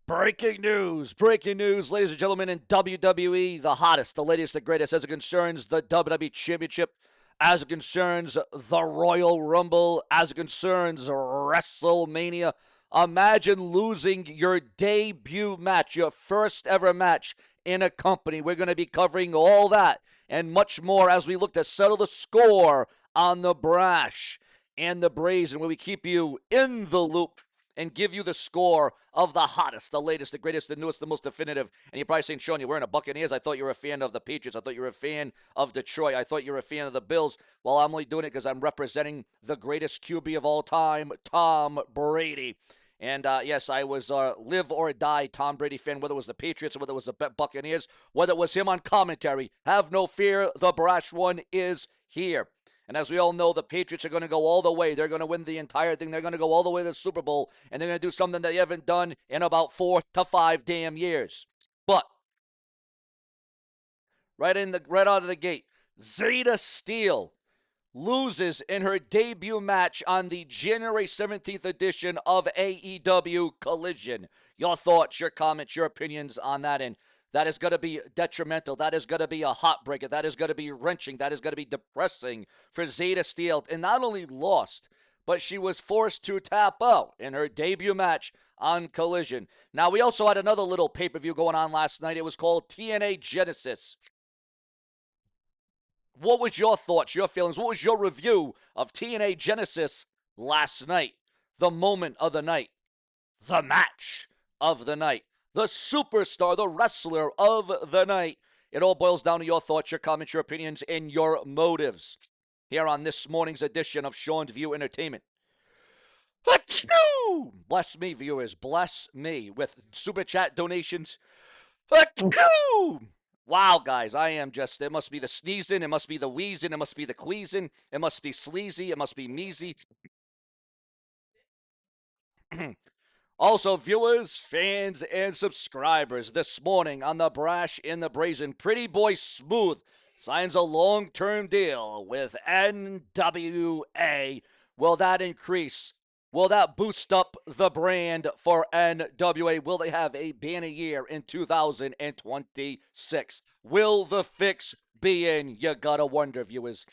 Breaking news, ladies and gentlemen, in WWE, the hottest, the latest, the greatest, as it concerns the WWE Championship, as it concerns the Royal Rumble, as it concerns WrestleMania. Imagine losing your debut match, your first ever match in a company. We're going to be covering all that and much more as we look to settle the score on the brash and the brazen, where we keep you in the loop and give you the score of the hottest, the latest, the greatest, the newest, the most definitive. And you're probably saying, Sean, you're wearing a Buccaneers. I thought you were a fan of the Patriots. I thought you were a fan of Detroit. I thought you were a fan of the Bills. Well, I'm only doing it because I'm representing the greatest QB of all time, Tom Brady. And yes, I was live or die Tom Brady fan, whether it was the Patriots or whether it was the Buccaneers, whether it was him on commentary. Have no fear, the brash one is here. And as we all know, the Patriots are going to go all the way. They're going to win the entire thing. They're going to go all the way to the Super Bowl, and they're going to do something that they haven't done in about 4 to 5 damn years. But right out of the gate, Zeta Steele loses in her debut match on the January 17th edition of AEW Collision. Your thoughts, your comments, your opinions on that, and that is going to be detrimental. That is going to be a heartbreaker. That is going to be wrenching. That is going to be depressing for Zeta Steele. And not only lost, but she was forced to tap out in her debut match on Collision. Now, we also had another little pay-per-view going on last night. It was called TNA Genesis. What was your thoughts, your feelings? What was your review of TNA Genesis last night? The moment of the night. The match of the night. The superstar, the wrestler of the night. It all boils down to your thoughts, your comments, your opinions, and your motives. Here on this morning's edition of Sean's View Entertainment. Achoo! Bless me, viewers. Bless me with super chat donations. Achoo! Wow, guys, I am just, it must be the sneezing, it must be the wheezing, it must be the queezing, it must be sleazy, it must be measy. Also, viewers, fans, and subscribers, this morning on the Brash in the Brazen, Pretty Boy Smooth signs a long-term deal with NWA. Will that increase? Will that boost up the brand for NWA? Will they have a banner year in 2026? Will the fix be in? You gotta wonder, viewers.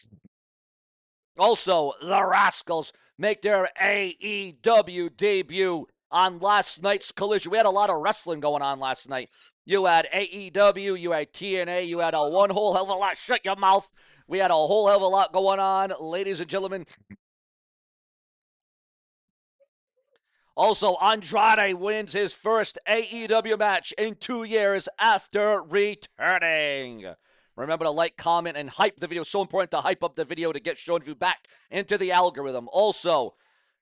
Also, the Rascals make their AEW debut on last night's Collision. We had a lot of wrestling going on last night. You had AEW, you had TNA, you had a one whole hell of a lot. Shut your mouth. We had a whole hell of a lot going on, ladies and gentlemen. Also, Andrade wins his first AEW match in 2 years after returning. Remember to like, comment, and hype the video. So important to hype up the video to get Sean View back into the algorithm. Also,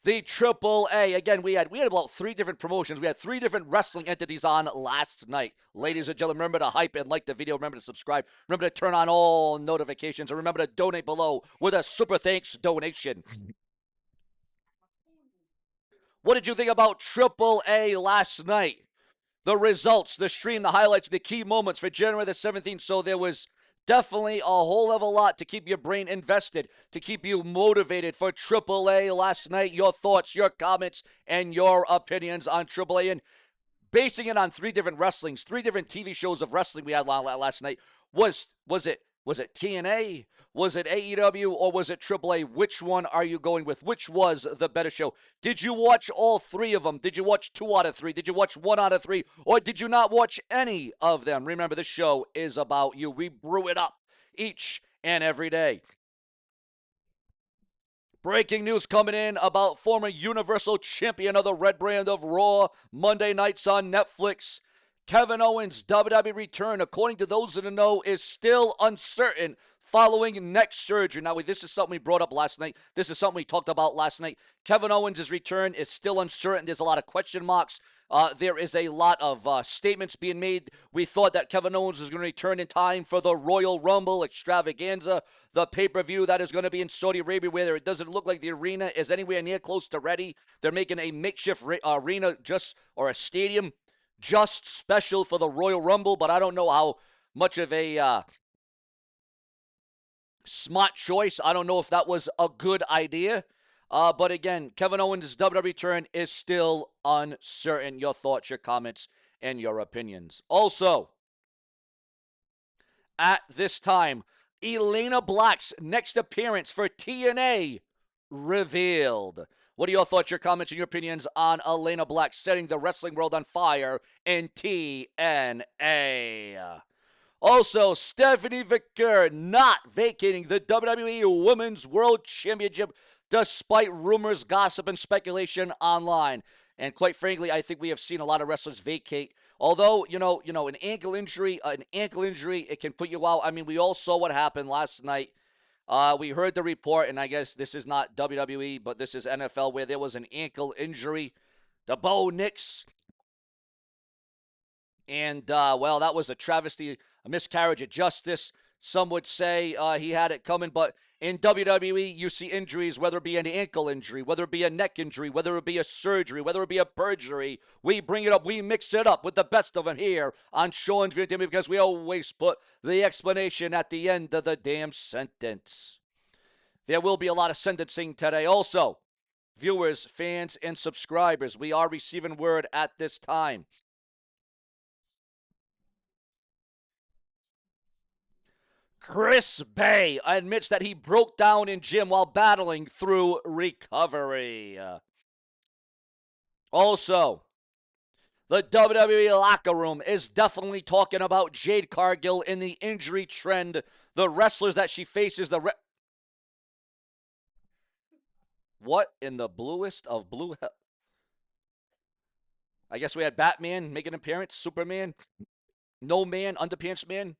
the AAA. Again, we had about 3 different promotions. We had 3 different wrestling entities on last night. Ladies and gentlemen, remember to hype and like the video. Remember to subscribe. Remember to turn on all notifications. And remember to donate below with a super thanks donation. What did you think about AAA last night? The results, the stream, the highlights, the key moments for January the 17th. So there was definitely a whole hell of a lot to keep your brain invested, to keep you motivated for AAA last night. Your thoughts, your comments, and your opinions on AAA. And basing it on 3 different wrestlings, 3 different TV shows of wrestling we had last night. Was it TNA? Was it AEW or was it AAA? Which one are you going with? Which was the better show? Did you watch all 3 of them? Did you watch 2 out of 3? Did you watch 1 out of 3? Or did you not watch any of them? Remember, this show is about you. We brew it up each and every day. Breaking news coming in about former Universal Champion of the Red Brand of Raw, Monday nights on Netflix. Kevin Owens' WWE return, according to those in the know, is still uncertain following neck surgery. Now, this is something we brought up last night. This is something we talked about last night. Kevin Owens' return is still uncertain. There's a lot of question marks. There is a lot of statements being made. We thought that Kevin Owens was going to return in time for the Royal Rumble extravaganza, the pay-per-view that is going to be in Saudi Arabia, where it doesn't look like the arena is anywhere near close to ready. They're making a makeshift arena or a stadium just special for the Royal Rumble, but I don't know how much of a smart choice. I don't know if that was a good idea. But again, Kevin Owens' WWE return is still uncertain. Your thoughts, your comments, and your opinions. Also, at this time, Elena Black's next appearance for TNA revealed. What are your thoughts, your comments, and your opinions on Elena Black setting the wrestling world on fire in TNA? Also, Stephanie Vicker not vacating the WWE Women's World Championship despite rumors, gossip, and speculation online. And quite frankly, I think we have seen a lot of wrestlers vacate. Although an ankle injury, it can put you out. I mean, we all saw what happened last night. We heard the report, and I guess this is not WWE, but this is NFL, where there was an ankle injury to Bo Nix. And, well, that was a travesty, a miscarriage of justice. Some would say he had it coming, but in WWE, you see injuries, whether it be an ankle injury, whether it be a neck injury, whether it be a surgery, whether it be a perjury. We bring it up, we mix it up with the best of them here on Sean's Video because we always put the explanation at the end of the damn sentence. There will be a lot of sentencing today. Also, viewers, fans, and subscribers, we are receiving word at this time. Chris Bay admits that he broke down in gym while battling through recovery. Also, the WWE locker room is definitely talking about Jade Cargill in the injury trend. The wrestlers that she faces, what in the bluest of blue hell? I guess we had Batman make an appearance, Superman, No Man, Underpants Man.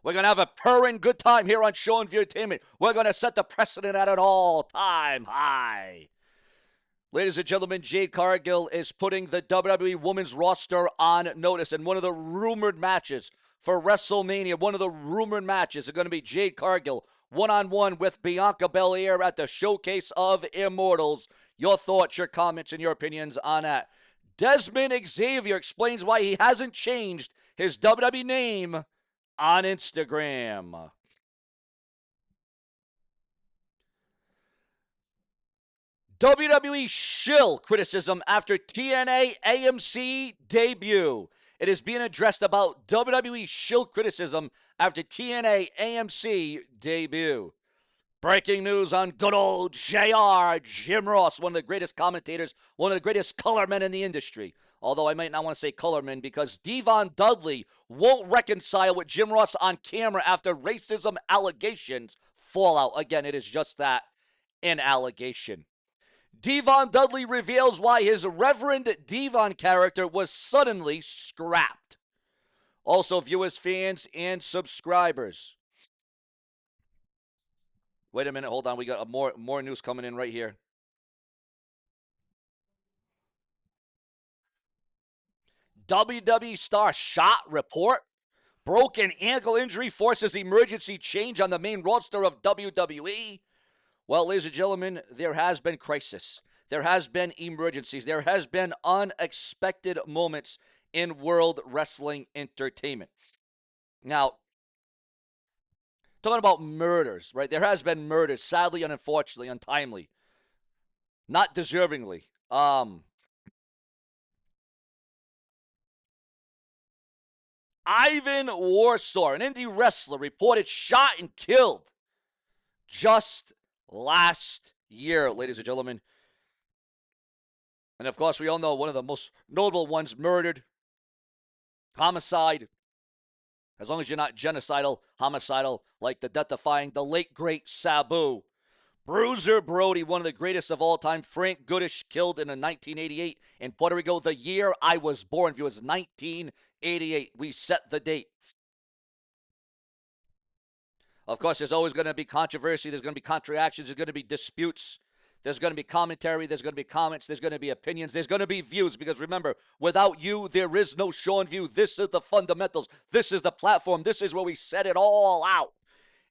We're going to have a purring good time here on Show and View Entertainment. We're going to set the precedent at an all-time high. Ladies and gentlemen, Jade Cargill is putting the WWE Women's roster on notice. And one of the rumored matches for WrestleMania, one of the rumored matches are going to be Jade Cargill one-on-one with Bianca Belair at the Showcase of Immortals. Your thoughts, your comments, and your opinions on that. Desmond Xavier explains why he hasn't changed his WWE name on Instagram. WWE shill criticism after TNA AMC debut. It is being addressed about WWE shill criticism after TNA AMC debut. Breaking news on good old JR, Jim Ross, one of the greatest commentators, one of the greatest colormen in the industry. Although I might not want to say colorman because Devon Dudley won't reconcile with Jim Ross on camera after racism allegations fallout. Again, it is just that, an allegation. Devon Dudley reveals why his Reverend Devon character was suddenly scrapped. Also, viewers, fans, and subscribers. Wait a minute, hold on. We got more news coming in right here. WWE Star shot report. Broken ankle injury forces emergency change on the main roster of WWE. Well, ladies and gentlemen, there has been crisis. There has been emergencies. There has been unexpected moments in world wrestling entertainment. Now, talking about murders, right? There has been murders, sadly and unfortunately, untimely, not deservingly. Ivan Warsaw, an indie wrestler, reported shot and killed just last year, ladies and gentlemen. And of course, we all know one of the most notable ones, murdered, homicide. As long as you're not genocidal, homicidal, like the death-defying, the late, great Sabu. Bruiser Brody, one of the greatest of all time. Frank Goodish, killed in 1988 in Puerto Rico. The year I was born, if it was 1988. We set the date. Of course, there's always going to be controversy. There's going to be contradictions. There's going to be disputes. There's going to be commentary. There's going to be comments. There's going to be opinions. There's going to be views. Because remember, without you, there is no show and view. This is the fundamentals. This is the platform. This is where we set it all out.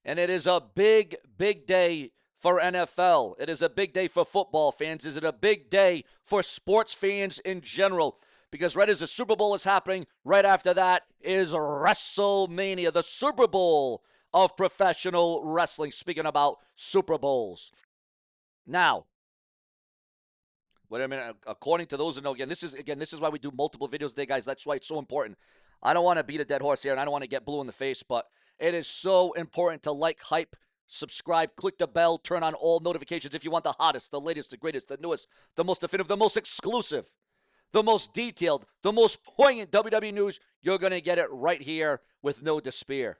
And it is a big, big day for NFL. It is a big day for football fans. Is it a big day for sports fans in general? Because right as the Super Bowl is happening, right after that is WrestleMania, the Super Bowl of professional wrestling. Speaking about Super Bowls. Now, wait a minute. According to those who know, this is why we do multiple videos today, guys. That's why it's so important. I don't want to beat a dead horse here, and I don't want to get blue in the face, but it is so important to like, hype, subscribe, click the bell, turn on all notifications if you want the hottest, the latest, the greatest, the newest, the most definitive, the most exclusive, the most detailed, the most poignant WWE news. You're going to get it right here with no despair.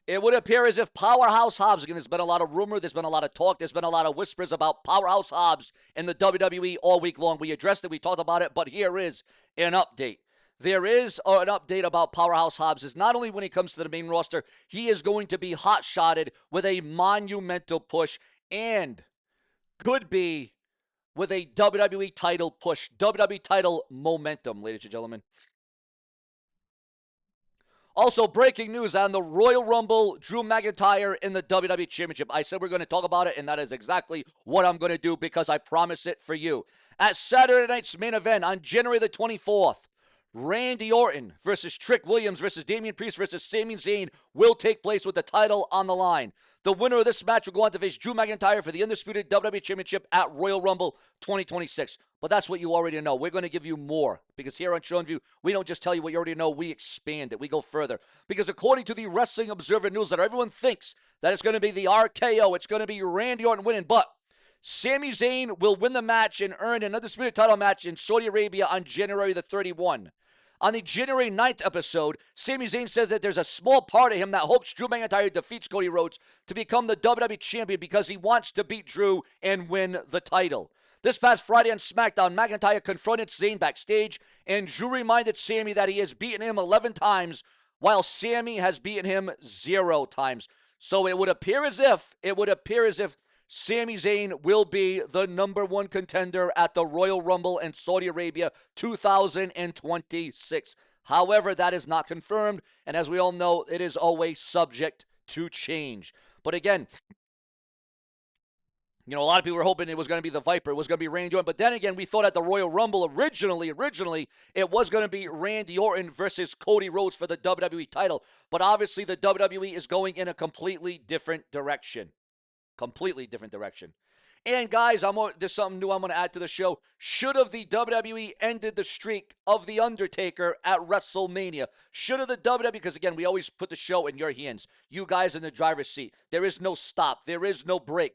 It would appear as if Powerhouse Hobbs, again, there's been a lot of rumor, there's been a lot of talk, there's been a lot of whispers about Powerhouse Hobbs in the WWE all week long. We addressed it, we talked about it, but here is an update. There is an update about Powerhouse Hobbs. Is not only when he comes to the main roster, he is going to be hot-shotted with a monumental push and could be with a WWE title push, WWE title momentum, ladies and gentlemen. Also, breaking news on the Royal Rumble, Drew McIntyre in the WWE Championship. I said we're going to talk about it, and that is exactly what I'm going to do because I promise it for you. At Saturday night's main event on January the 24th, Randy Orton versus Trick Williams versus Damian Priest versus Sami Zayn will take place with the title on the line. The winner of this match will go on to face Drew McIntyre for the undisputed WWE Championship at Royal Rumble 2026. But that's what you already know. We're going to give you more because here on Show and View, we don't just tell you what you already know, we expand it. We go further. Because according to the Wrestling Observer newsletter, everyone thinks that it's going to be the RKO. It's going to be Randy Orton winning, but Sami Zayn will win the match and earn an undisputed title match in Saudi Arabia on January the 31st. On the January 9th episode, Sami Zayn says that there's a small part of him that hopes Drew McIntyre defeats Cody Rhodes to become the WWE Champion because he wants to beat Drew and win the title. This past Friday on SmackDown, McIntyre confronted Zayn backstage, and Drew reminded Sami that he has beaten him 11 times, while Sami has beaten him 0 times. So it would appear as if Sami Zayn will be the number 1 contender at the Royal Rumble in Saudi Arabia 2026. However, that is not confirmed, and as we all know, it is always subject to change. But again, a lot of people were hoping it was going to be the Viper. It was going to be Randy Orton. But then again, we thought at the Royal Rumble originally, it was going to be Randy Orton versus Cody Rhodes for the WWE title. But obviously, the WWE is going in a completely different direction. And guys, there's something new I'm going to add to the show. Should have the WWE ended the streak of The Undertaker at WrestleMania? Should have the WWE, because again, we always put the show in your hands. You guys in the driver's seat. There is no stop. There is no break.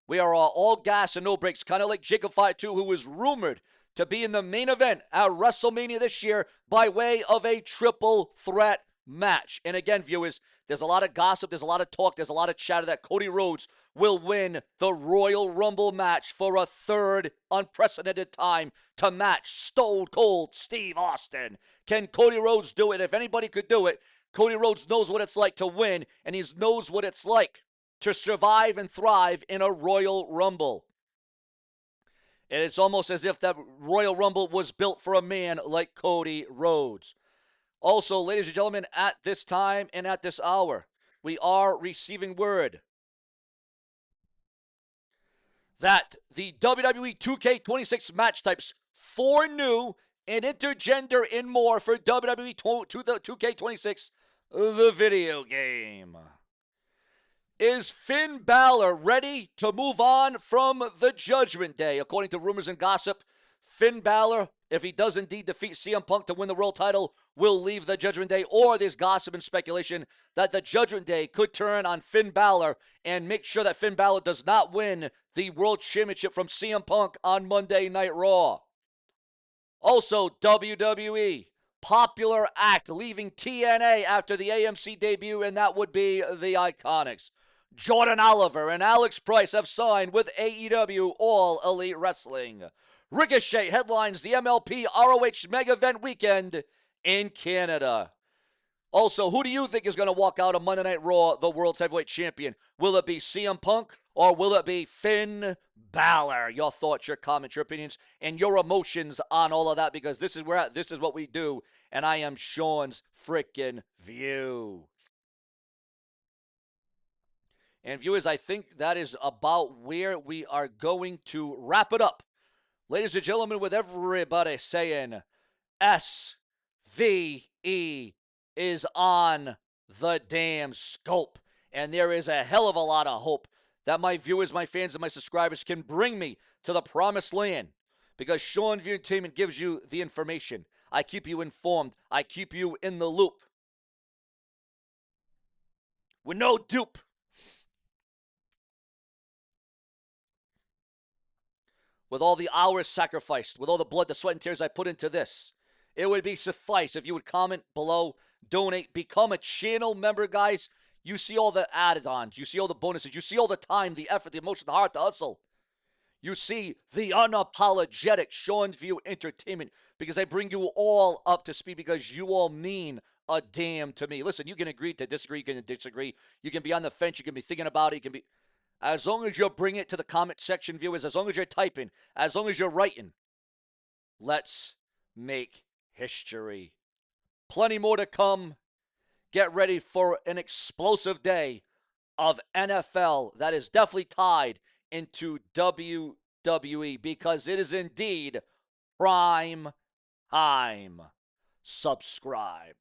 We are all gas and no brakes, kind of like Jacob Fire 2, who was rumored to be in the main event at WrestleMania this year by way of a triple threat match. And again, viewers, there's a lot of gossip, there's a lot of talk, there's a lot of chatter that Cody Rhodes will win the Royal Rumble match for a third unprecedented time to match Stone Cold Steve Austin. Can Cody Rhodes do it? If anybody could do it, Cody Rhodes knows what it's like to win, and he knows what it's like to survive and thrive in a Royal Rumble. And it's almost as if that Royal Rumble was built for a man like Cody Rhodes. Also, ladies and gentlemen, at this time and at this hour, we are receiving word that the WWE 2K26 match types, 4 new and intergender and more for WWE 2K26, the video game. Is Finn Balor ready to move on from the Judgment Day? According to rumors and gossip, Finn Balor, if he does indeed defeat CM Punk to win the world title, will leave the Judgment Day. Or there's gossip and speculation that the Judgment Day could turn on Finn Balor and make sure that Finn Balor does not win the World Championship from CM Punk on Monday Night Raw. Also, WWE, popular act leaving TNA after the AMC debut, and that would be the Iconics. Jordan Oliver and Alex Price have signed with AEW All Elite Wrestling. Ricochet headlines the MLP ROH Mega Event Weekend in Canada. Also, who do you think is going to walk out of Monday Night Raw, the World's Heavyweight Champion? Will it be CM Punk or will it be Finn Balor? Your thoughts, your comments, your opinions, and your emotions on all of that, because this is where this is what we do, and I am Sean's frickin' View. And viewers, I think that is about where we are going to wrap it up. Ladies and gentlemen, with everybody saying SVE is on the damn scope. And there is a hell of a lot of hope that my viewers, my fans, and my subscribers can bring me to the promised land. Because Sean V Entertainment gives you the information. I keep you informed. I keep you in the loop. With no dupe. With all the hours sacrificed, with all the blood, the sweat, and tears I put into this, it would be suffice if you would comment below, donate, become a channel member, guys. You see all the add-ons. You see all the bonuses. You see all the time, the effort, the emotion, the heart, the hustle. You see the unapologetic Sean View Entertainment because I bring you all up to speed because you all mean a damn to me. Listen, you can agree to disagree. You can disagree. You can be on the fence. You can be thinking about it. You can be... As long as you bring it to the comment section, viewers, as long as you're typing, as long as you're writing, let's make history. Plenty more to come. Get ready for an explosive day of NFL that is definitely tied into WWE because it is indeed prime time. Subscribe.